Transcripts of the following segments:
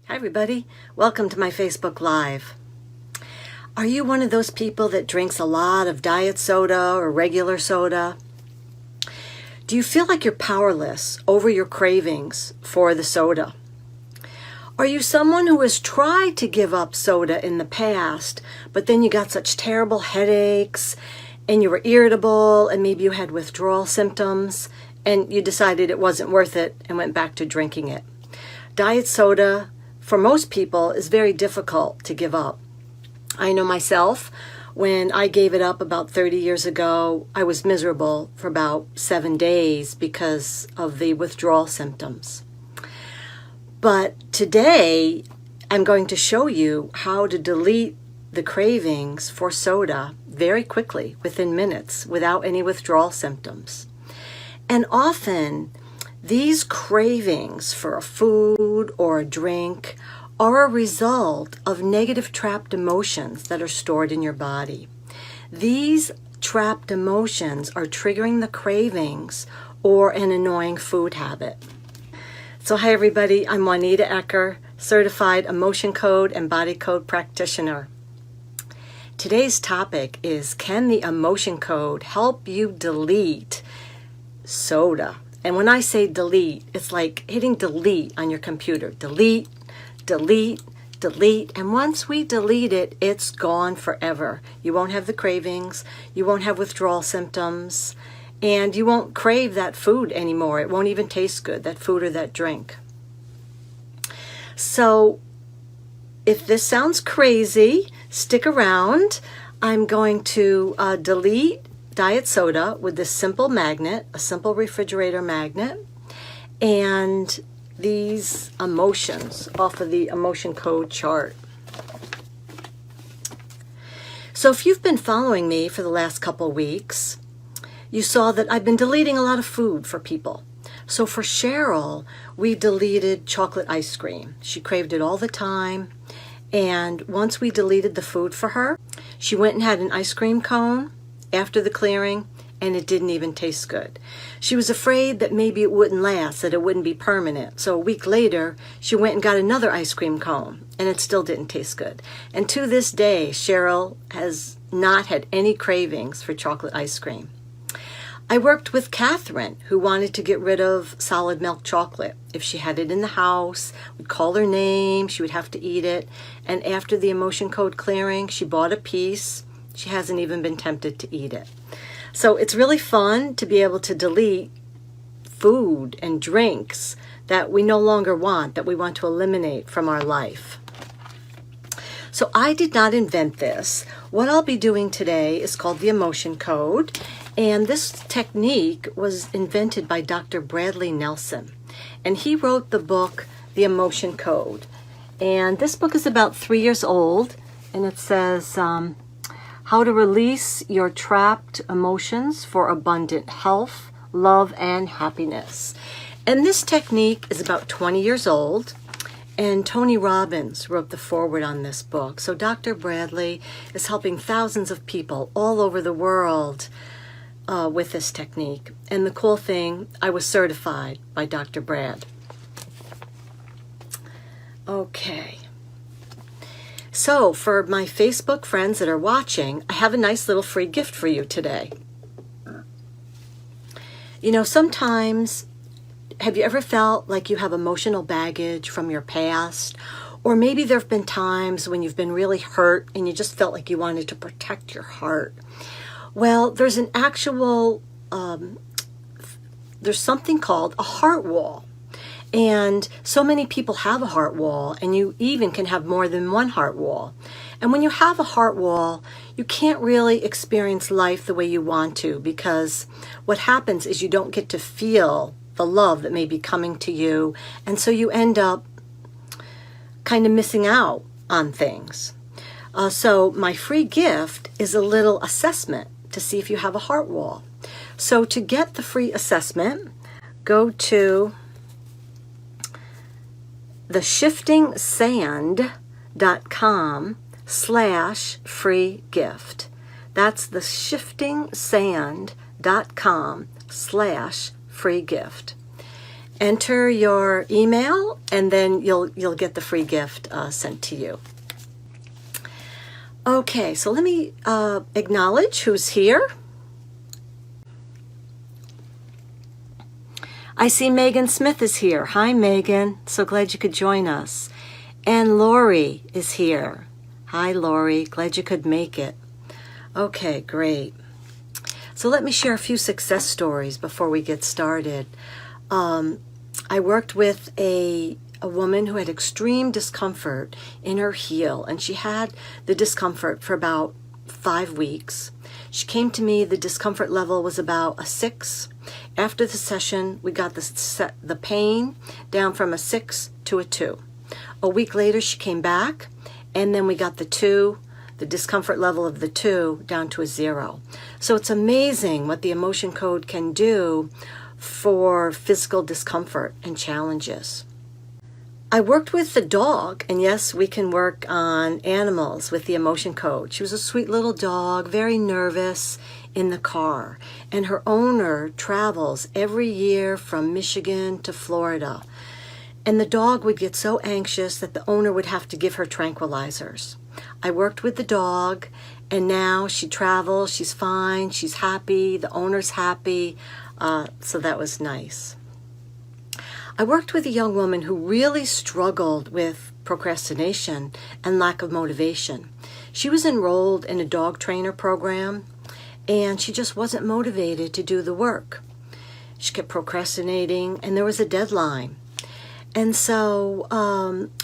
Hi everybody, welcome to my Facebook Live. Are you one of those people that drinks a lot of diet soda or regular soda? Do you feel like you're powerless over your cravings for the soda? Are you someone who has tried to give up soda in the past, but then you got such terrible headaches and you were irritable and maybe you had withdrawal symptoms and you decided it wasn't worth it and went back to drinking it? Diet soda, for most people, is very difficult to give up. I know myself, when I gave it up about 30 years ago, I was miserable for about 7 days because of the withdrawal symptoms. But today, I'm going to show you how to delete the cravings for soda very quickly, within minutes, without any withdrawal symptoms. And often, these cravings for a food or a drink are a result of negative trapped emotions that are stored in your body. These trapped emotions are triggering the cravings or an annoying food habit. So hi everybody, I'm Juanita Ecker, certified emotion code and body code practitioner. Today's topic is, can the emotion code help you delete soda? And when I say delete, it's like hitting delete on your computer. Delete, delete, delete. And once we delete it, it's gone forever. You won't have the cravings, you won't have withdrawal symptoms, and you won't crave that food anymore. It won't even taste good, that food or that drink. So if this sounds crazy, stick around. I'm going to delete diet soda with this simple magnet, a simple refrigerator magnet, and these emotions off of the emotion code chart. So if you've been following me for the last couple weeks, you saw that I've been deleting a lot of food for people. So for Cheryl, we deleted chocolate ice cream. She craved it all the time. And once we deleted the food for her, she went and had an ice cream cone after the clearing, and it didn't even taste good. She was afraid that maybe it wouldn't last, that it wouldn't be permanent. So a week later, she went and got another ice cream cone, and it still didn't taste good. And to this day, Cheryl has not had any cravings for chocolate ice cream. I worked with Catherine, who wanted to get rid of solid milk chocolate. If she had it in the house, we'd call her name, she would have to eat it. And after the emotion code clearing, she bought a piece. She hasn't even been tempted to eat it. So it's really fun to be able to delete food and drinks that we no longer want, that we want to eliminate from our life. So I did not invent this. What I'll be doing today is called the emotion code. And this technique was invented by Dr. Bradley Nelson. And he wrote the book, The Emotion Code. And this book is about 3 years old. And it says, how to release your trapped emotions for abundant health, love, and happiness. And this technique is about 20 years old. And Tony Robbins wrote the foreword on this book. So Dr. Bradley is helping thousands of people all over the world with this technique. And the cool thing, I was certified by Dr. Brad. Okay. So for my Facebook friends that are watching, I have a nice little free gift for you today. You know, sometimes, have you ever felt like you have emotional baggage from your past? Or maybe there have been times when you've been really hurt and you just felt like you wanted to protect your heart. Well, there's an actual, there's something called a heart wall. And so many people have a heart wall, and you even can have more than one heart wall. And when you have a heart wall, you can't really experience life the way you want to, because what happens is you don't get to feel the love that may be coming to you. And so you end up kind of missing out on things. So my free gift is a little assessment to see if you have a heart wall. So to get the free assessment, go to theshiftingsand.com/free gift. That's theshiftingsand.com/free gift. enter your email, and then you'll get the free gift sent to you. Okay, so let me acknowledge who's here. I see Megan Smith is here. Hi, Megan. So glad you could join us. And Lori is here. Hi, Lori. Glad you could make it. Okay, great. So let me share a few success stories before we get started. I worked with a woman who had extreme discomfort in her heel, and she had the discomfort for about 5 weeks. She came to me, the discomfort level was about a 6. After the session, we got the pain down from a 6 to a 2. A week later, she came back, and then we got the discomfort level of the 2 down to a 0. So it's amazing what the emotion code can do for physical discomfort and challenges. I worked with the dog, and yes, we can work on animals with the emotion code. She was a sweet little dog, very nervous in the car, and her owner travels every year from Michigan to Florida. And the dog would get so anxious that the owner would have to give her tranquilizers. I worked with the dog, and now she travels, she's fine, she's happy, the owner's happy, so that was nice. I worked with a young woman who really struggled with procrastination and lack of motivation. She was enrolled in a dog trainer program, and she just wasn't motivated to do the work. She kept procrastinating, and there was a deadline. And so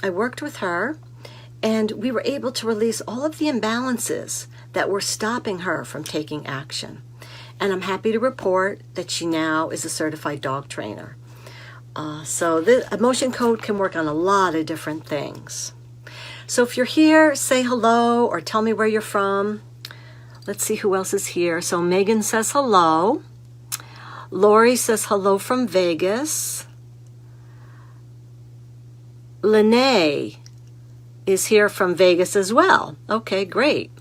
I worked with her, and we were able to release all of the imbalances that were stopping her from taking action. And I'm happy to report that she now is a certified dog trainer. So the emotion code can work on a lot of different things. So if you're here, say hello or tell me where you're from. Let's see who else is here. So Megan says hello. Lori says hello from Vegas. Lene is here from Vegas as well. Okay, great.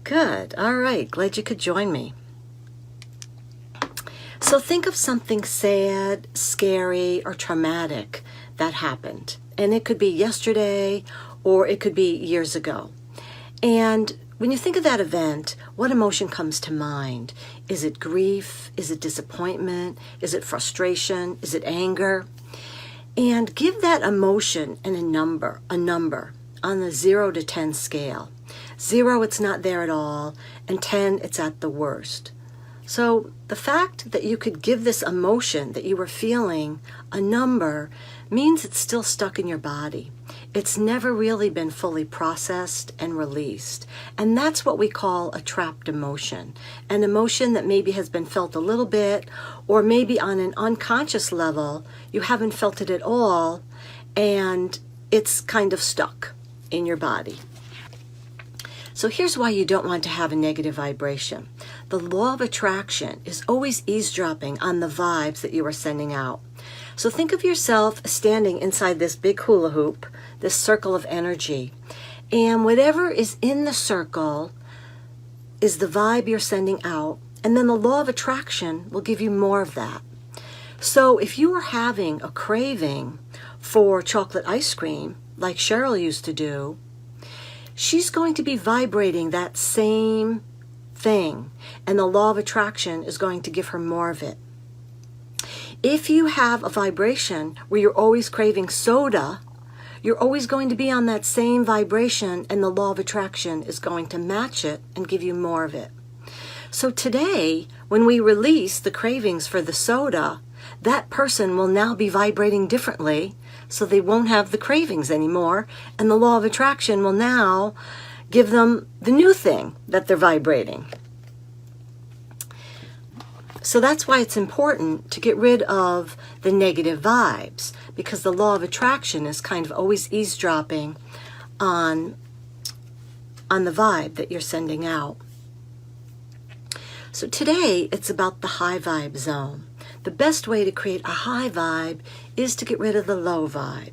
Good. All right. Glad you could join me. So think of something sad, scary, or traumatic that happened. And it could be yesterday, or it could be years ago. And when you think of that event, what emotion comes to mind? Is it grief? Is it disappointment? Is it frustration? Is it anger? And give that emotion a number on the 0 to 10 scale. 0, it's not there at all, and 10, it's at the worst. So the fact that you could give this emotion that you were feeling a number means it's still stuck in your body. It's never really been fully processed and released. And that's what we call a trapped emotion. An emotion that maybe has been felt a little bit, or maybe on an unconscious level, you haven't felt it at all, and it's kind of stuck in your body. So here's why you don't want to have a negative vibration. The law of attraction is always eavesdropping on the vibes that you are sending out. So think of yourself standing inside this big hula hoop, this circle of energy. And whatever is in the circle is the vibe you're sending out. And then the law of attraction will give you more of that. So if you are having a craving for chocolate ice cream, like Cheryl used to do, she's going to be vibrating that same thing, and the law of attraction is going to give her more of it. If you have a vibration where you're always craving soda, you're always going to be on that same vibration, and the law of attraction is going to match it and give you more of it. So today, when we release the cravings for the soda, that person will now be vibrating differently, so they won't have the cravings anymore, and the law of attraction will now give them the new thing that they're vibrating. So that's why it's important to get rid of the negative vibes, because the law of attraction is kind of always eavesdropping on the vibe that you're sending out. So today, it's about the high vibe zone. The best way to create a high vibe is to get rid of the low vibe.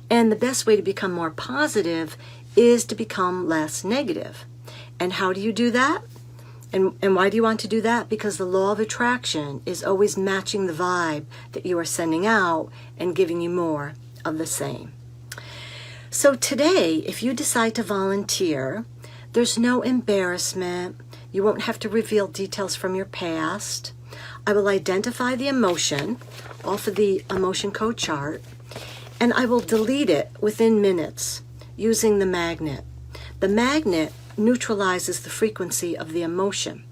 And the best way to become more positive is to become less negative. And how do you do that? And why do you want to do that? Because the law of attraction is always matching the vibe that you are sending out and giving you more of the same. So today, if you decide to volunteer, there's no embarrassment. You won't have to reveal details from your past. I will identify the emotion off of the emotion code chart, and I will delete it within minutes using the magnet. The magnet neutralizes the frequency of the emotion.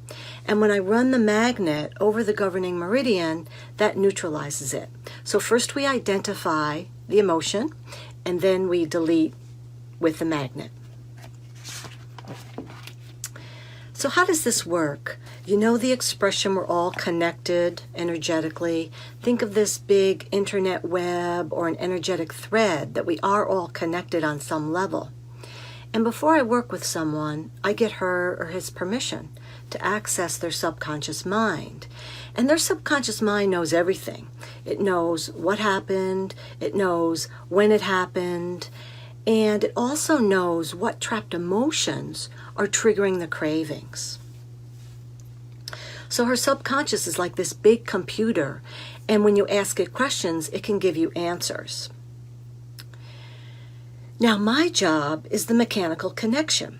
And when I run the magnet over the governing meridian, that neutralizes it. So first we identify the emotion, and then we delete with the magnet. So how does this work? You know the expression, we're all connected energetically. Think of this big internet web or an energetic thread, that we are all connected on some level. And before I work with someone, I get her or his permission to access their subconscious mind. And their subconscious mind knows everything. It knows what happened, it knows when it happened, and it also knows what trapped emotions are triggering the cravings. So her subconscious is like this big computer, and when you ask it questions, it can give you answers. Now, my job is the mechanical connection.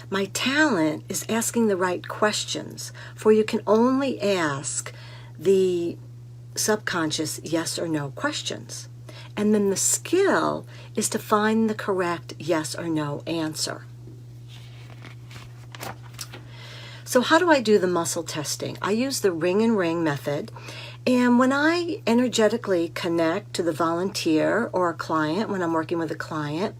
My talent is asking the right questions, for you can only ask the subconscious yes or no questions. And then the skill is to find the correct yes or no answer. So how do I do the muscle testing? I use the ring and ring method. And when I energetically connect to the volunteer or a client, when I'm working with a client,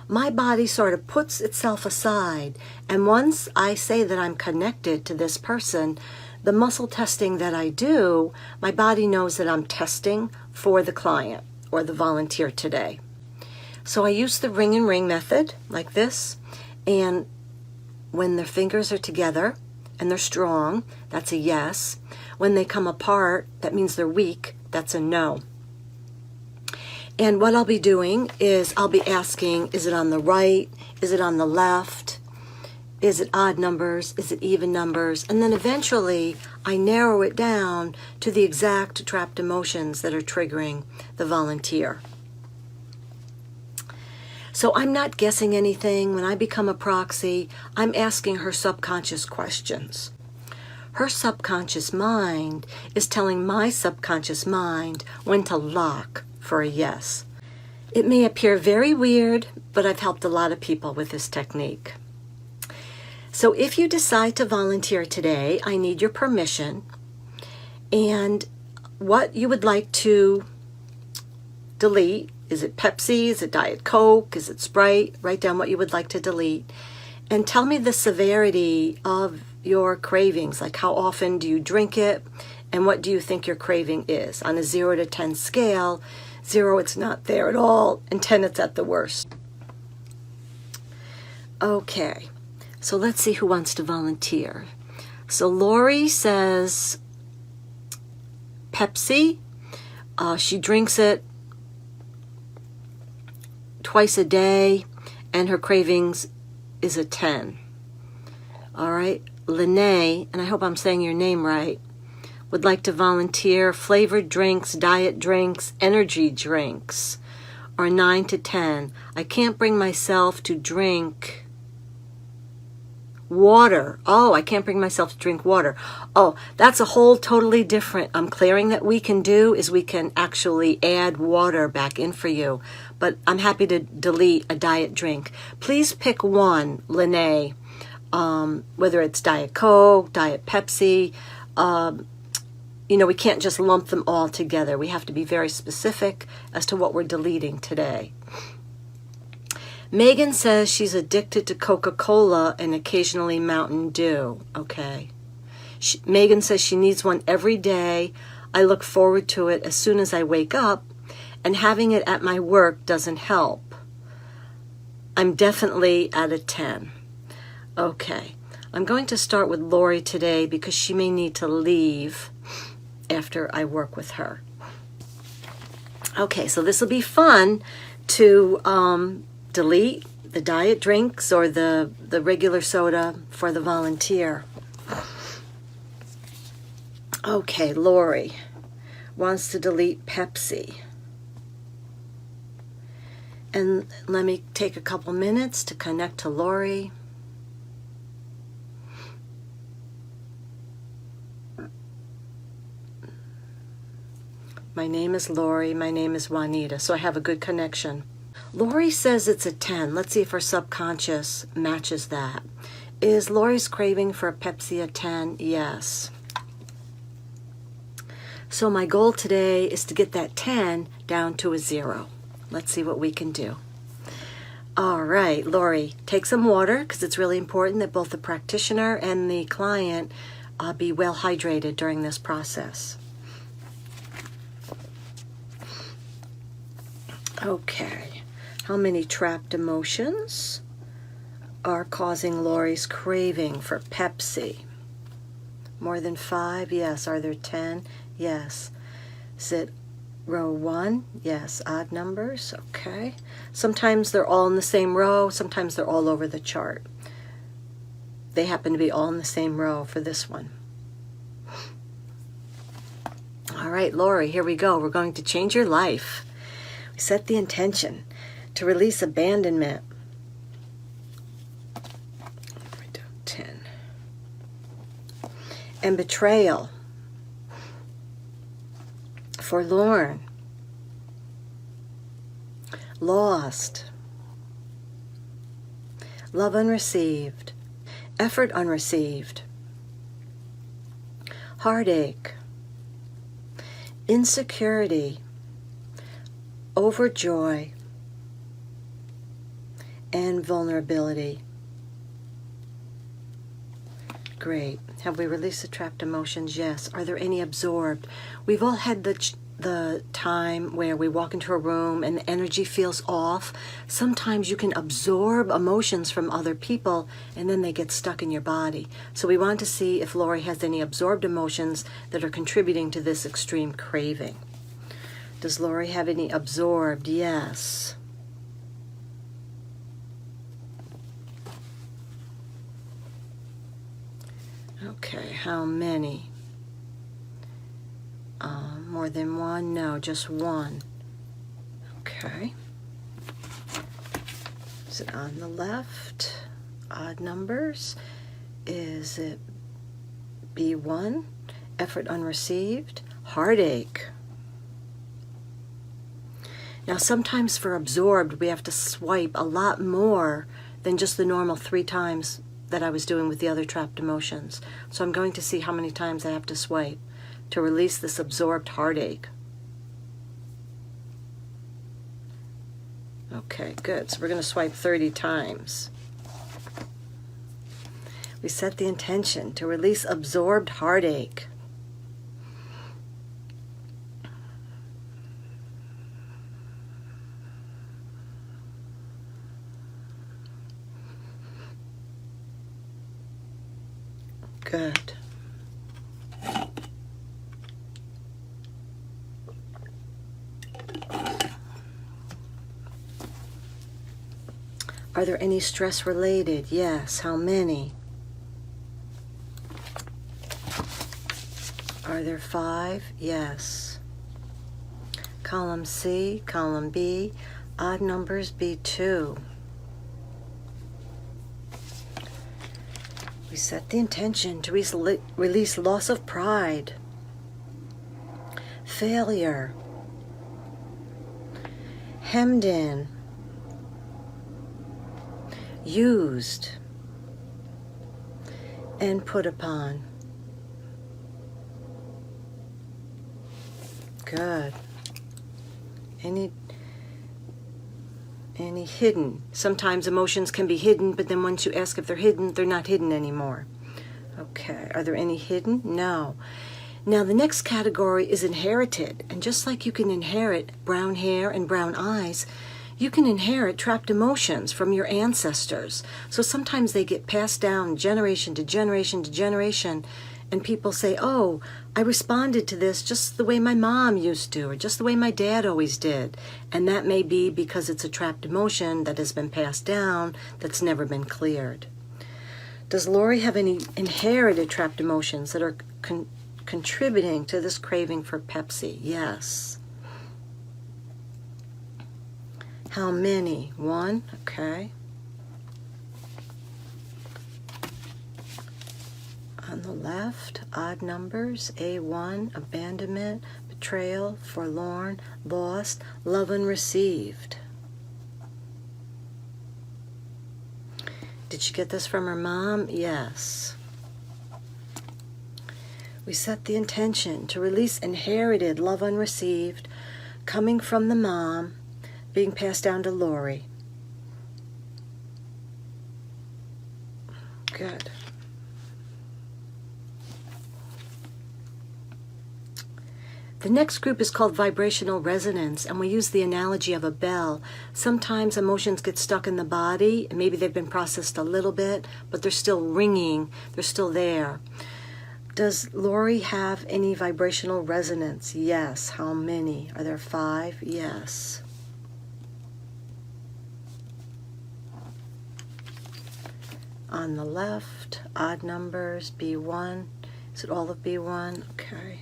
my body sort of puts itself aside. And once I say that I'm connected to this person, the muscle testing that I do, my body knows that I'm testing for the client or the volunteer today. So I use the ring and ring method like this. And when their fingers are together and they're strong, that's a yes. When they come apart, that means they're weak, that's a no. And what I'll be doing is I'll be asking, is it on the right? Is it on the left? Is it odd numbers? Is it even numbers? And then eventually I narrow it down to the exact trapped emotions that are triggering the volunteer. So I'm not guessing anything. When I become a proxy, I'm asking her subconscious questions. Her subconscious mind is telling my subconscious mind when to lock for a yes. It may appear very weird, but I've helped a lot of people with this technique. So if you decide to volunteer today, I need your permission and what you would like to delete. Is it Pepsi? Is it Diet Coke? Is it Sprite? Write down what you would like to delete and tell me the severity of your cravings, like how often do you drink it and what do you think your craving is on a 0 to 10 scale. 0, it's not there at all, and 10, it's at the worst. Okay, so let's see who wants to volunteer. So Lori says Pepsi. She drinks it twice a day and her cravings is a 10. All right, Lene, and I hope I'm saying your name right, would like to volunteer flavored drinks, diet drinks, energy drinks, or 9 to 10. I can't bring myself to drink water. Oh, I can't bring myself to drink water. Oh, that's a whole totally different clearing that we can do is we can actually add water back in for you. But I'm happy to delete a diet drink. Please pick one, Lene. Whether it's Diet Coke, Diet Pepsi, we can't just lump them all together. We have to be very specific as to what we're deleting today. Megan says she's addicted to Coca-Cola and occasionally Mountain Dew. Okay. Megan says she needs one every day. I look forward to it as soon as I wake up, and having it at my work doesn't help. I'm definitely at a 10. Okay, I'm going to start with Lori today because she may need to leave after I work with her. Okay, so this will be fun to delete the diet drinks or the regular soda for the volunteer. Okay, Lori wants to delete Pepsi. And let me take a couple minutes to connect to Lori. My name is Lori. My name is Juanita, so I have a good connection. Lori says it's a 10. Let's see if her subconscious matches that. Is Lori's craving for a Pepsi a 10? Yes. So my goal today is to get that 10 down to a 0. Let's see what we can do. All right, Lori, take some water because it's really important that both the practitioner and the client be well hydrated during this process. Okay, how many trapped emotions are causing Lori's craving for Pepsi? More than 5? Yes. Are there 10? Yes. Is it row 1? Yes. Odd numbers? Okay. Sometimes they're all in the same row. Sometimes they're all over the chart. They happen to be all in the same row for this one. All right, Lori, here we go. We're going to change your life. We set the intention to release abandonment. Write down 10. And betrayal. Forlorn. Lost. Love unreceived. Effort unreceived. Heartache. Insecurity. Overjoy. And vulnerability. Great. Have we released the trapped emotions? Yes. Are there any absorbed? We've all had the time where we walk into a room and the energy feels off. Sometimes you can absorb emotions from other people and then they get stuck in your body. So we want to see if Lori has any absorbed emotions that are contributing to this extreme craving. Does Lori have any absorbed? Yes. Okay, how many? More than one? No, just one. Okay. Is it on the left? Odd numbers? Is it B1? Effort unreceived? Heartache. Now sometimes for absorbed we have to swipe a lot more than just the normal 3 times that I was doing with the other trapped emotions. So I'm going to see how many times I have to swipe to release this absorbed heartache. Okay, good. So we're going to swipe 30 times. We set the intention to release absorbed heartache. Good. Are there any stress related? Yes. How many? Are there 5? Yes. Column C, column B, odd numbers B2. We set the intention to release loss of pride, failure, hemmed in, used, and put upon. Good. Any hidden? Sometimes emotions can be hidden, but then once you ask if they're hidden, they're not hidden anymore. Okay, are there any hidden? No. Now the next category is inherited, and just like you can inherit brown hair and brown eyes, you can inherit trapped emotions from your ancestors. So sometimes they get passed down generation to generation to generation, and people say, oh, I responded to this just the way my mom used to, or just the way my dad always did. And that may be because it's a trapped emotion that has been passed down that's never been cleared. Does Lori have any inherited trapped emotions that are contributing to this craving for Pepsi? Yes. How many? 1. Okay. On the left, odd numbers, A1, abandonment, betrayal, forlorn, lost, love unreceived. Did she get this from her mom? Yes. We set the intention to release inherited love unreceived, coming from the mom, being passed down to Lori. Good. The next group is called vibrational resonance, and we use the analogy of a bell. Sometimes emotions get stuck in the body, and maybe they've been processed a little bit, but they're still ringing, they're still there. Does Lori have any vibrational resonance? Yes. How many? Are there 5? Yes. On the left, odd numbers, B1. Is it all of B1? Okay.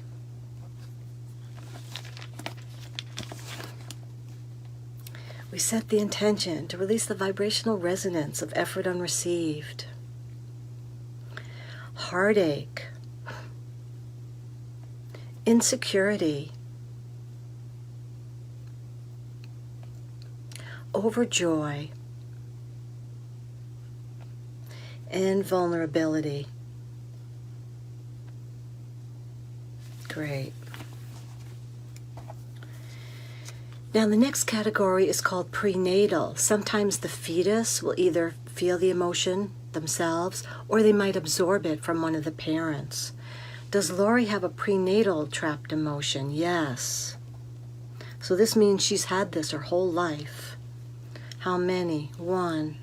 We set the intention to release the vibrational resonance of effort unreceived. Heartache. Insecurity. Overjoy. And vulnerability. Great. Now the next category is called prenatal. Sometimes the fetus will either feel the emotion themselves or they might absorb it from one of the parents. Does Lori have a prenatal trapped emotion? Yes. So this means she's had this her whole life. How many? 1.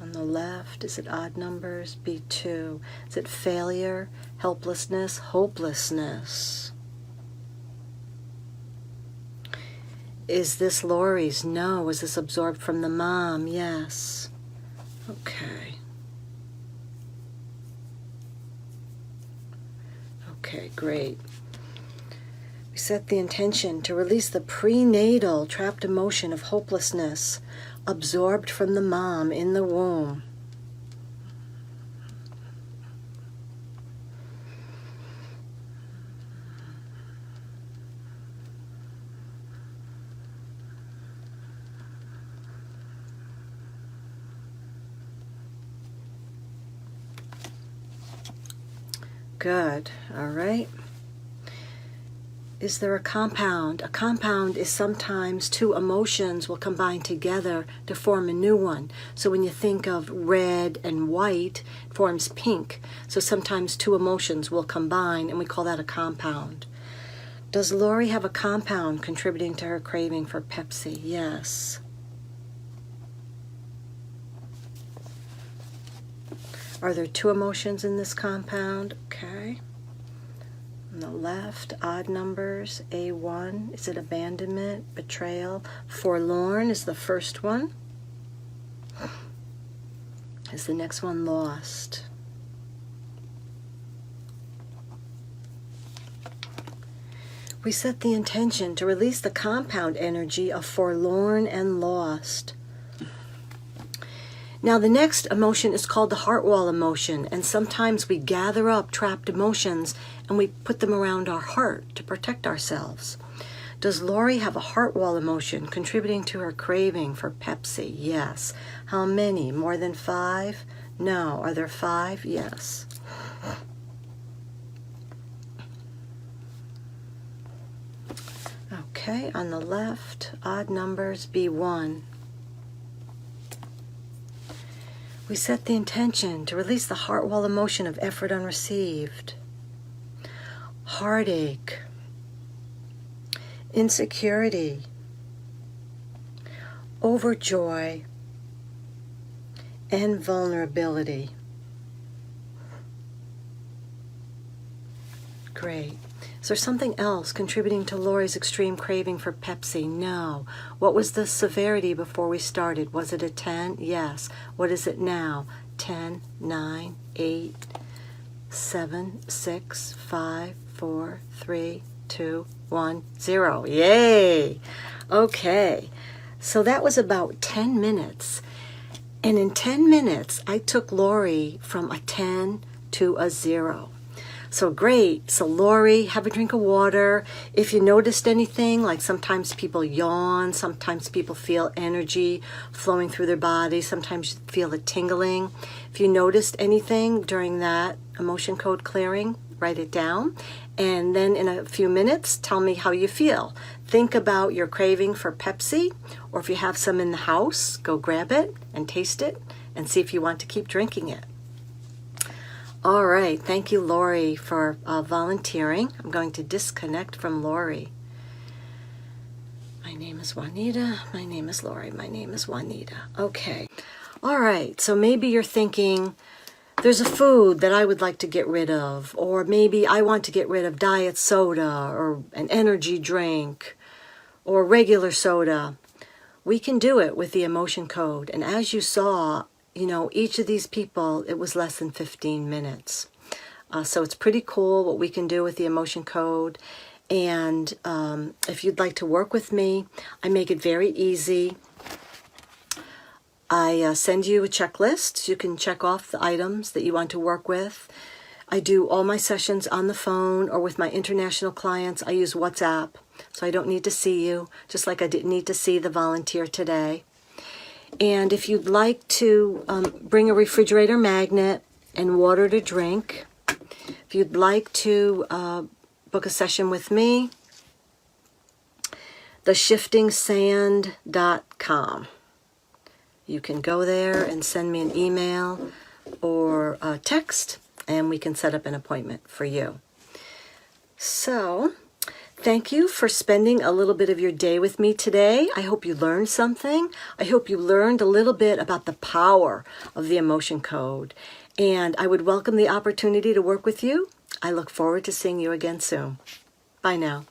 On the left, is it odd numbers? B2. Is it failure, helplessness, hopelessness? Is this Lori's? No. Was this absorbed from the mom? Yes. Okay. Okay, great. We set the intention to release the prenatal trapped emotion of hopelessness absorbed from the mom in the womb. Good. All right. Is there a compound? A compound is sometimes 2 emotions will combine together to form a new one. So when you think of red and white, it forms pink. So sometimes 2 emotions will combine, and we call that a compound. Does Lori have a compound contributing to her craving for Pepsi? Yes. Are there 2 emotions in this compound? Okay. On the left, odd numbers, A1. Is it abandonment, betrayal? Forlorn is the first one. Is the next one lost? We set the intention to release the compound energy of forlorn and lost. Now the next emotion is called the heart wall emotion, and sometimes we gather up trapped emotions and we put them around our heart to protect ourselves. Does Lori have a heart wall emotion contributing to her craving for Pepsi? Yes. How many? More than 5? No. Are there 5? Yes. Okay, on the left, odd numbers, B1. We set the intention to release the heart wall emotion of effort unreceived. Heartache. Insecurity. Overjoy. And vulnerability. Great. Is there something else contributing to Lori's extreme craving for Pepsi? No. What was the severity before we started? Was it a 10? Yes. What is it now? 10, 9, 8? 7, 6, 5, 4, 3, 2, 1, 0. Yay! Okay, so that was about 10 minutes. And in 10 minutes, I took Lori from a 10 to a 0. So great. So Lori, have a drink of water. If you noticed anything, like sometimes people yawn, sometimes people feel energy flowing through their body, sometimes you feel a tingling. If you noticed anything during that emotion code clearing, write it down. And then in a few minutes, tell me how you feel. Think about your craving for Pepsi, or if you have some in the house, go grab it and taste it and see if you want to keep drinking it. All right, thank you, Lori, for volunteering. I'm going to disconnect from Lori. My name is Juanita. My name is Lori. My name is Juanita. Okay. All right, so maybe you're thinking, there's a food that I would like to get rid of, or maybe I want to get rid of diet soda or an energy drink or regular soda. We can do it with the emotion code. And as you saw, each of these people, it was less than 15 minutes. So it's pretty cool what we can do with the emotion code. And if you'd like to work with me, I make it very easy. I send you a checklist. You can check off the items that you want to work with. I do all my sessions on the phone or with my international clients. I use WhatsApp, so I don't need to see you, just like I didn't need to see the volunteer today. And if you'd like to bring a refrigerator magnet and water to drink, if you'd like to book a session with me, theshiftingsand.com. You can go there and send me an email or a text, and we can set up an appointment for you. So, thank you for spending a little bit of your day with me today. I hope you learned something. I hope you learned a little bit about the power of the emotion code. And I would welcome the opportunity to work with you. I look forward to seeing you again soon. Bye now.